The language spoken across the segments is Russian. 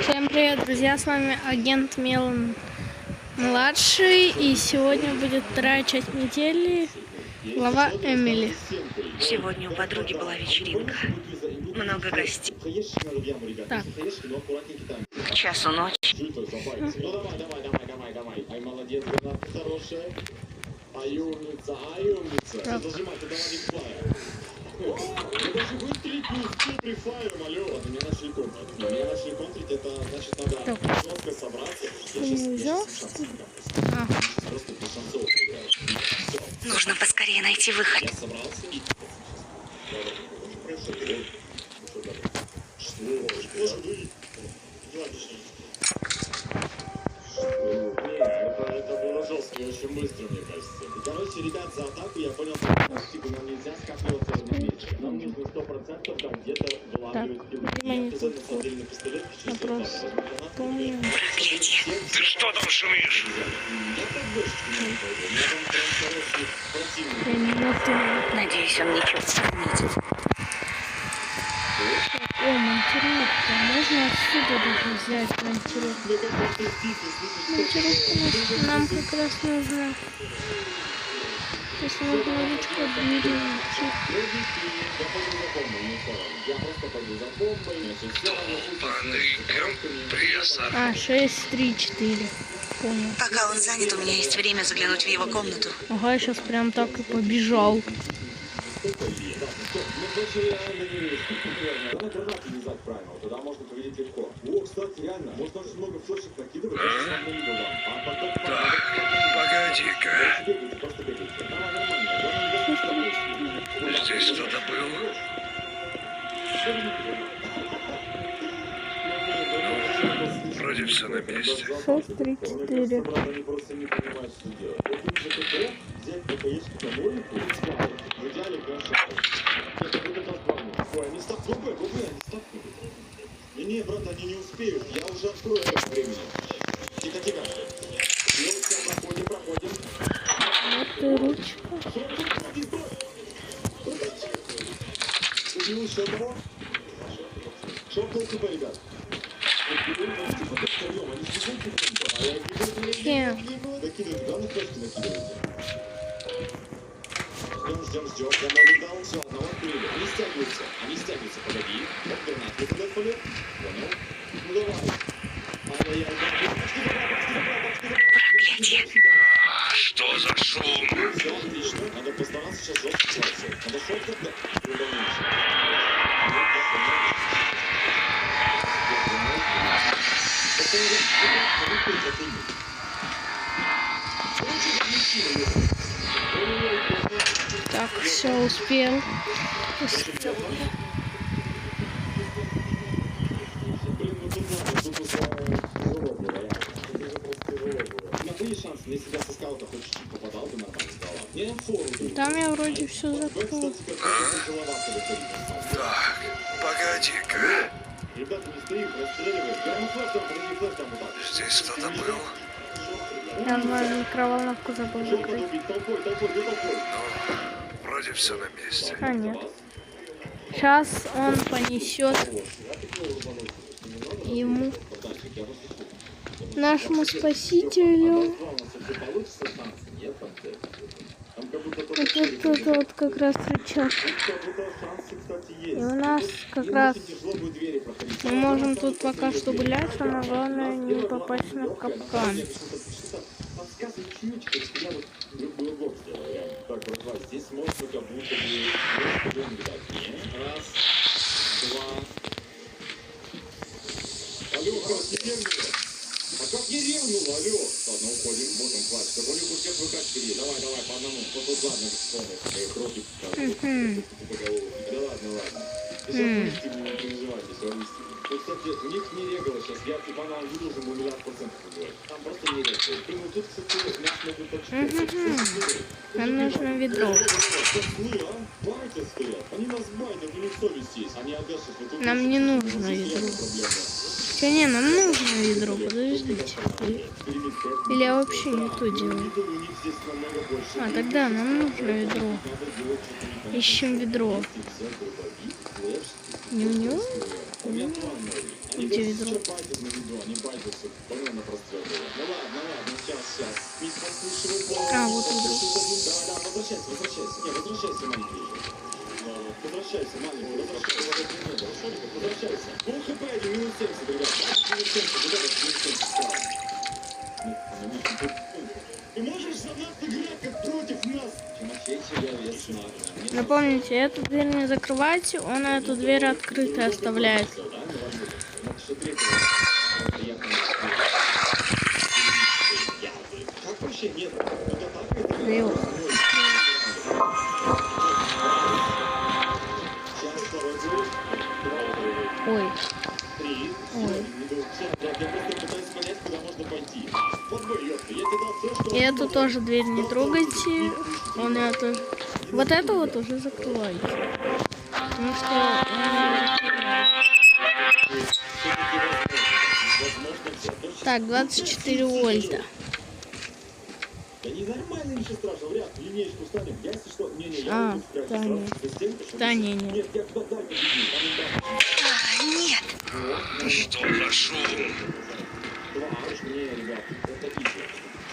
Всем привет, друзья, с вами агент Мелан младший, и сегодня будет вторая часть недели, глава Эмили. Сегодня у подруги была вечеринка, много гостей. Так. К часу ночи. Так. Нужно поскорее найти выход. Это было жестко и очень быстро, мне кажется. Короче, ребят, за атаку я понял тактику, нам нельзя скапливаться на меч. Нам нужно 100% там где-то вылавливать пилы. Особенно самодельный пистолет, Вопрос. Проклятие. Ты что там шумишь? Надеюсь, он ничего не заметит. О, монтировка. Можно отсюда даже взять монтировку. Монтировка нам как раз нужна. Если можно ручку двери идти. А, 6, 3, 4. Понял. Пока он занят, у меня есть время заглянуть в его комнату. Ага, я сейчас прям так и побежал. Тогда можно победить легко. О, кстати, реально, можно очень много флешек накидывать, Так, погоди-ка. Здесь кто-то был? Ну, вроде все на месте. 6, 3, 4. Они просто не понимают, что делать. Вот им же КП, взять КПшку на логику и спать. В идеале, конечно, это будет возможно. Ой, они стопнут, они стопнут. Не, брат, они не успеют. Я уже открою это времени. Тихо. Проходим. Вот и ручка. Убил еще одного. Шорт КП, ребят. Накидывайте, да, на флешки накидывайте. Ждем. Я молик дал, все, одного открыли. Они стягиваются, погоди. Вот гранат вы туда полет. Понял? Ну давай. Ай-яй-яй. Проклятие. Что за шум? Все, отлично. Надо постараться сейчас жестко класться. Надо шорт как-то удалиться. Так, все, успел. Там я вроде все закрыл. Так, погоди-ка. Здесь кто-то был? Я на микроволновку забыл закрыть. Ну, вроде все на месте. А, нет. Сейчас он понесет ему, нашему спасителю. Вот как раз рычаг. И у нас как раз мы можем тут пока что гулять, но главное не попасть на капкан. Так, братва, здесь можно как будто бы... Раз, два... Алло, как не ревнуло? А как не ревнуло, алло? Ладно, уходим, вот он, хватит. Так у них у всех выкачки. Давай, по одному. Вот тут ладно, руки. Да ладно. Сейчас не переживайте, все выстигнем. Ну, кстати, у них не регало сейчас. Я типа на виду уже миллиард процентов говорю. Там просто не регало. Ну, тут, кстати, нас могут почти... Нам нужно ведро. Нам не нужно ведро. Хотя не, нам нужно ведро, подождите. Или я вообще не то делаю. А, тогда нам нужно ведро. Ищем ведро. Ню-ню. Где ведро? Все байтят на видео, они байтятся, понял, на прострелы. Ну ладно, сейчас. Мисс, послушай, Вот ведро. Да, возвращайся. Не, возвращайся, маленький. Возвращайся, маленький, возвращайся. Пол хп, минус 70, ребят. Минус 70, куда это минус 70 стало? Ты можешь за нас играть, как против нас? Напомните, эту дверь не закрывайте, он эту дверь открытой оставляет. Как вообще нет? Лео. Ой. Ой. И эту тоже дверь не трогайте. Он это... Вот это вот уже закрывайте. Потому что... Так, 24 вольта. Да не нормально, ничего страшного. Вряд ли линеечку встанем. Я, если что... Не-не, я А, буду спрятать да, сразу нет. за стенку, чтобы... Да, не. Нет, я туда дай мне видео, там Нет. Что за шум? два, аж мне, ребят, отходите.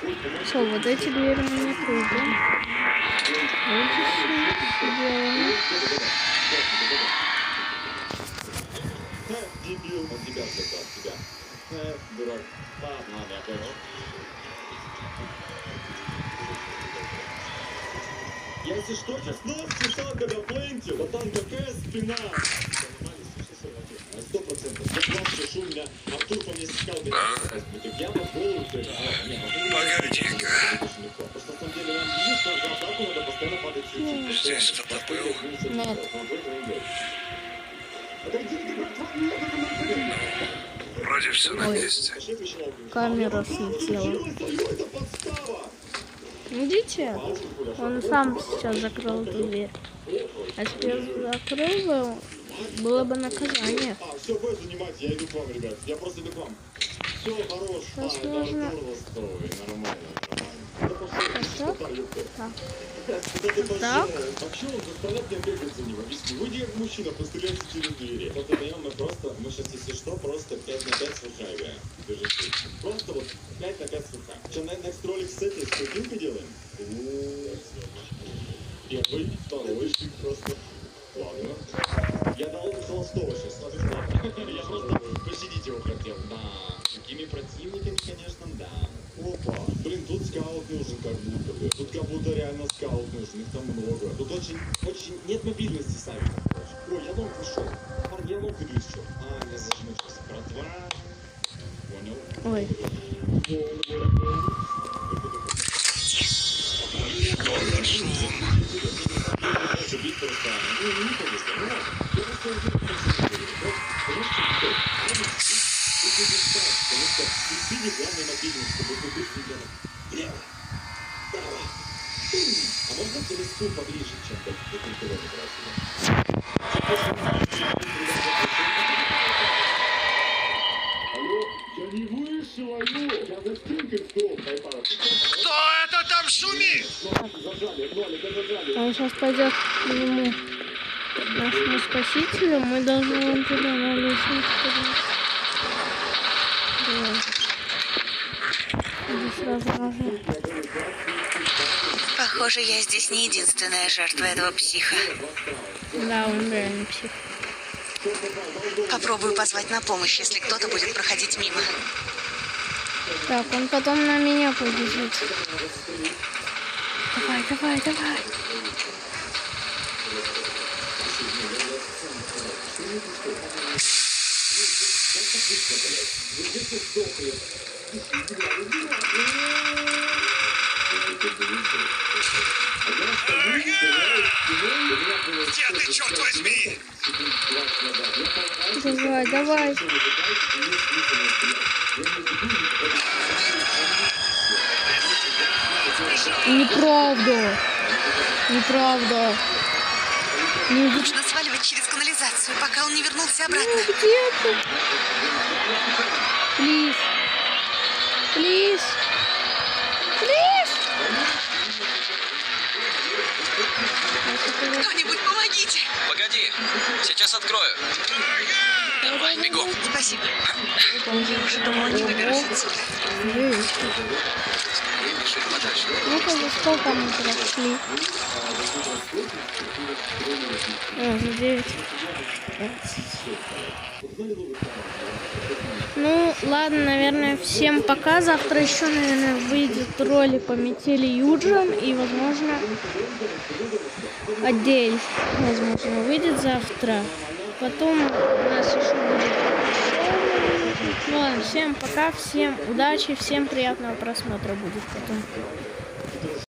Ой, помогите. Все, вот эти двери мы не трогаем. Эти все делаем. Дебил, он тебя отвлекал, тебя. Дурак. Ладно, я понял. Я, если что, сейчас снова списал, когда пленти, вот там такая спина. 100%. Я плачу, шум, меня Артур по мне сискал, я под голову, то есть... Погоди-ка. Потому что, на самом деле, нам видишь, что за атаку надо постоянно падать чуть-чуть. Здесь кто-то был? Нет. Отойди, ты братва, нет, это нам Вроде все на месте. Камера слетела. Это подстава! Видите? Он сам сейчас закрыл эту дверь. А теперь закрыл бы, было бы наказание. Все, будет занимать, я иду к вам, ребят. Я просто иду к вам. Все, хорош. Сейчас Это нужно- Артур Ростовый, нормально. Да пошел, Так. что Юрка? Так. Куда ты пошел? Так. Вообще он заставляет меня бегать за ним. Объясни, вы как мужчина, постреляйте через двери. Просто даем мы сейчас, если что, просто 5 на 5 слуха играем. Держите. Просто вот 5 на 5 слуха. Что, next ролик с этой, с картинкой делаем? Первый, второй, просто. Ладно. Я дал холостого сейчас. Я просто посидеть его хотел. Да. Такими противниками, конечно, да. Опа. Блин, тут скаут нужен как будто бы. Тут как будто реально скаут нужен. Их там много. Тут очень нет мобильности сами. Ой, я лонг вышел. Парни, я лонг иду еще. Я зажму сейчас. Братва. Понял. Ой. Что за шум? Убить просто. Ну, не помнишь, ну ладно. Я просто уже потому что действительно главный мобильный, чтобы ты быстренько влево, вправо, а можно через стул поближе, чем до километра отсюда. Алло, я не вышел, алло, я за стенкой стол, Хайпара. Кто это там шумит? Зажали, Нолика зажали. Он сейчас пойдет к нему, нашему спасителю. Мы должны вон туда на лестницу подняться. Давай. Иди сразу нажми. Похоже, я здесь не единственная жертва этого психа. Да, он реально псих. Попробую позвать на помощь, если кто-то будет проходить мимо. Так, он потом на меня побежит. Давай, давай, давай. Где ты, черт возьми? Давай, давай. Неправда. Неправда. Не где Нужно сваливать через канализацию, пока он не вернулся обратно. ты? Плиз. Плиз. Плиз. Кто-нибудь помогите! Погоди, сейчас открою. Давай, бегом. Спасибо. Я уже думала, не выберусь отсюда. Бежи подальше. Ну-ка, за сколько мы прошли? О, за 9. Ну, ладно, наверное, всем пока. Завтра еще, наверное, выйдет ролик по метели Юджин. И, возможно, отдель, возможно, выйдет завтра. Потом у нас еще будет шоу. Ну ладно, всем пока, всем удачи, всем приятного просмотра будет потом.